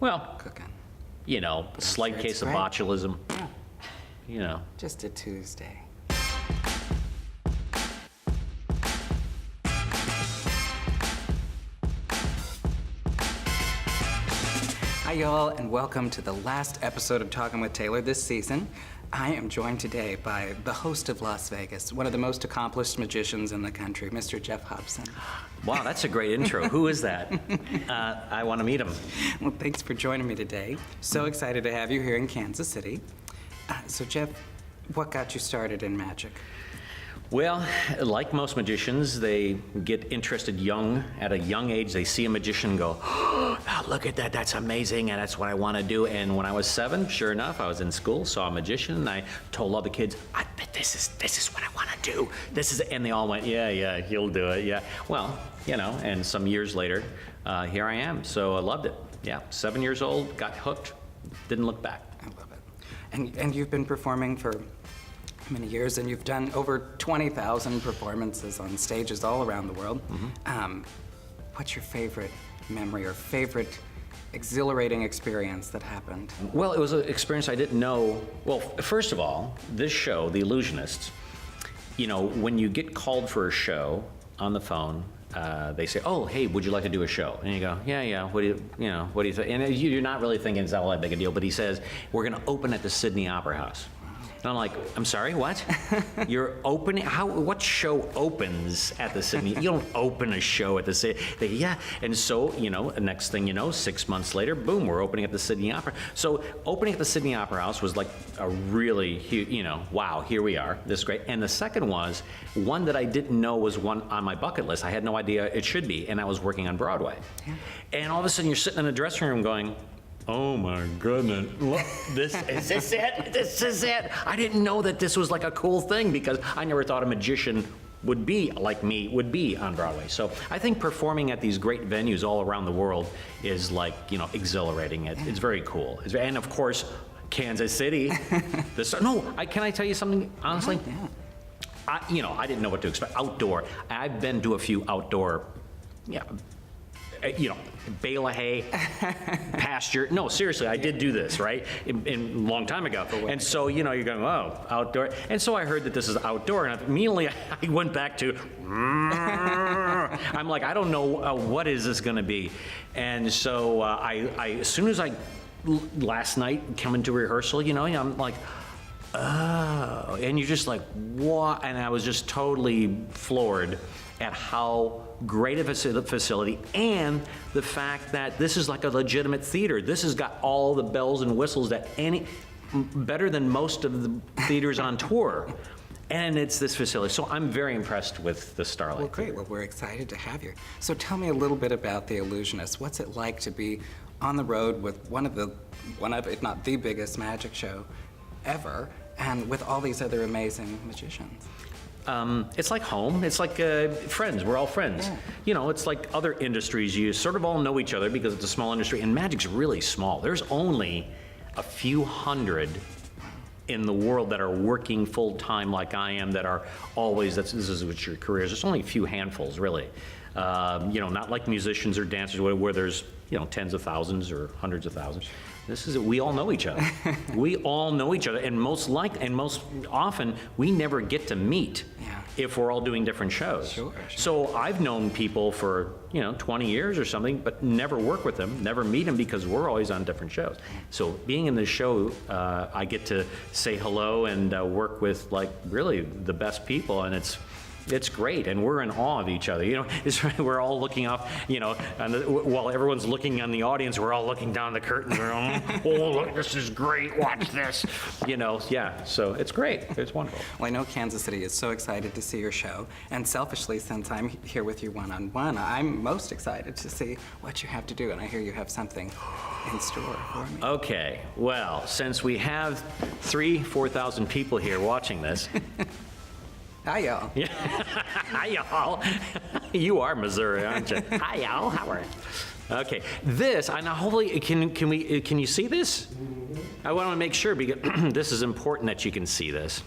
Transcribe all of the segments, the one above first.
Well, cooking? you know, slight sure case it's of great. botulism. You know. Just a Tuesday. Hi, y'all, and welcome to the last episode of Talkin With Taylor this season. I am joined today by the host of Las Vegas, one of the most accomplished magicians in the country, Mr. Jeff Hobson. Wow, that's a great intro. Who is that? I want to meet him. Well, thanks for joining me today. So excited to have you here in Kansas City. So, Jeff, what got you started in magic? Well, like most magicians, they get interested young. At a young age, they see a magician and go, oh, look at that, that's amazing, and that's what I want to do. And when I was 7, sure enough, I was in school, saw a magician, and I told all the kids, I bet this is what I want to do. And they all went, yeah, he'll do it, yeah. Well, you know, and some years later, here I am. So I loved it. Yeah, 7 years old, got hooked, didn't look back. I love it. And you've been performing for many years, and you've done over 20,000 performances on stages all around the world. Mm-hmm. What's your favorite memory or favorite exhilarating experience that happened? Well, it was an experience I didn't know. Well, first of all, this show, The Illusionists, you know, when you get called for a show on the phone, they say, oh, hey, would you like to do a show? And you go, yeah, what do you think? And you're not really thinking it's all that big a deal, but he says, we're going to open at the Sydney Opera House. And I'm like, I'm sorry, what? You're opening, what show opens at the Sydney? You don't open a show at the Sydney. Yeah, and so, you know, next thing you know, 6 months later, boom, we're opening at the Sydney Opera. So opening at the Sydney Opera House was like a really huge, you know, wow, here we are, this is great. And the second was, one that I didn't know was one on my bucket list. I had no idea it should be, and I was working on Broadway. Yeah. And all of a sudden you're sitting in a dressing room going, oh my goodness, this is it, this is it. I didn't know that this was like a cool thing because I never thought a magician would be like me, would be on Broadway. So I think performing at these great venues all around the world is like, you know, exhilarating. It's very cool. And of course, Kansas City. Can I tell you something, honestly? Yeah. I didn't know what to expect. Outdoor, I've been to a few outdoor, bale of hay, pasture. No, seriously, I did do this, right? A long time ago. And so, you know, you're going, oh, outdoor. And so I heard that this is outdoor, and immediately I went back to, I'm like, I don't know, what is this gonna be? And so as soon as last night, coming to rehearsal, you know, I'm like, oh, and you're just like, what? And I was just totally floored at how great of a facility, and the fact that this is like a legitimate theater. This has got all the bells and whistles that better than most of the theaters on tour. And it's this facility. So I'm very impressed with the Starlight Well, great. Theatre. Well, we're excited to have you. So tell me a little bit about the Illusionists. What's it like to be on the road with one of, if not the biggest magic show ever, and with all these other amazing magicians? It's like home. It's like friends. We're all friends. Yeah. You know, it's like other industries. You sort of all know each other because it's a small industry, and magic's really small. There's only a few hundred in the world that are working full time like I am, that are always, this is what your career is. There's only a few handfuls, really. Not like musicians or dancers where there's, tens of thousands or hundreds of thousands. We all know each other. We all know each other, and most often, we never get to meet if we're all doing different shows. Sure. So I've known people for, 20 years or something, but never work with them, never meet them because we're always on different shows. So being in this show, I get to say hello and work with really the best people, and it's great, and we're in awe of each other. We're all looking up, while everyone's looking on the audience, we're all looking down the curtain. We're all, oh, look, this is great, watch this. So it's great, it's wonderful. Well, I know Kansas City is so excited to see your show, and selfishly, since I'm here with you one-on-one, I'm most excited to see what you have to do, and I hear you have something in store for me. Okay, well, since we have 4,000 people here watching this, hi, y'all. Yeah. Hi, y'all. You are Missouri, aren't you? Hi, y'all. How are you? Okay. This, and hopefully, can you see this? I want to make sure, because this is important that you can see this.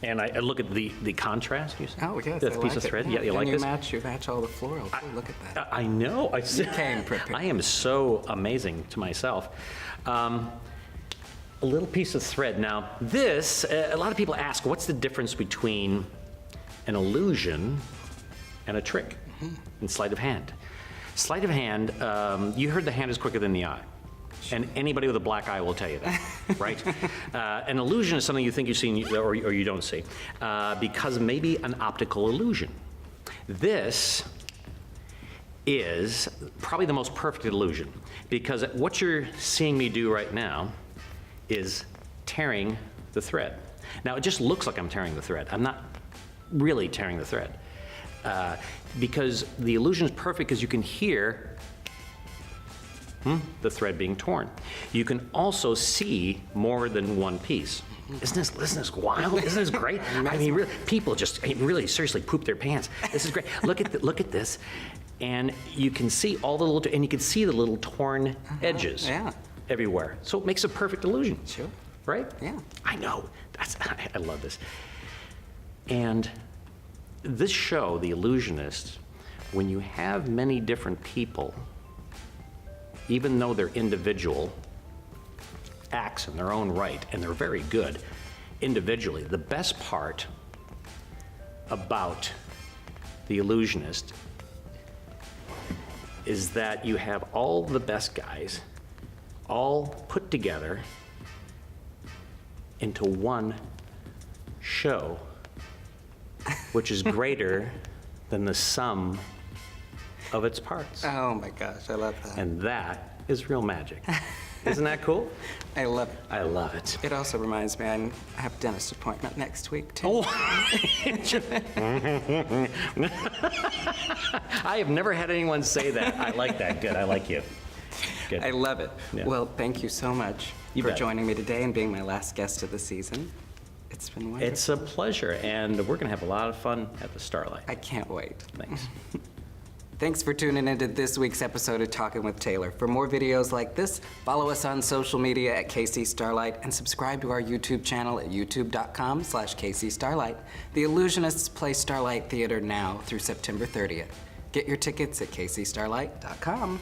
And I look at the contrast. You see? Oh, yes, That I piece like of it. thread. Yeah, You like and this? you match all the floral, too. Look at that. I know. You came prepared. I am so amazing to myself. A little piece of thread. Now, this, a lot of people ask, what's the difference between an illusion and a trick in sleight of hand? Sleight of hand, you heard the hand is quicker than the eye. And anybody with a black eye will tell you that, right? An illusion is something you think you see or you don't see, because maybe an optical illusion. This is probably the most perfect illusion, because what you're seeing me do right now is tearing the thread. Now, it just looks like I'm tearing the thread. I'm not really tearing the thread, because the illusion is perfect because you can hear the thread being torn. You can also see more than one piece. Isn't this wild? Isn't this great? I mean, really, people just really seriously poop their pants. This is great. Look at this, and you can see all the little, and you can see the little torn edges everywhere. So it makes a perfect illusion. Sure. Right? Yeah. I know. I love this. And this show, The Illusionists, when you have many different people, even though they're individual acts in their own right, and they're very good individually, the best part about The Illusionist is that you have all the best guys all put together into one show, which is greater than the sum of its parts. Oh my gosh, I love that. And that is real magic. Isn't that cool? I love it. I love it. It also reminds me, I have a dentist appointment next week, too. Oh. I have never had anyone say that. I like that. Good. I like you. Good. I love it. Yeah. Well, thank you so much You for bet. joining me today and being my last guest of the season. It's been wonderful. It's a pleasure, and we're going to have a lot of fun at the Starlight. I can't wait. Thanks. Thanks for tuning into this week's episode of Talkin with Taylor. For more videos like this, follow us on social media at KC Starlight and subscribe to our YouTube channel at youtube.com/KC Starlight. The Illusionists play Starlight Theatre now through September 30th. Get your tickets at kcstarlight.com.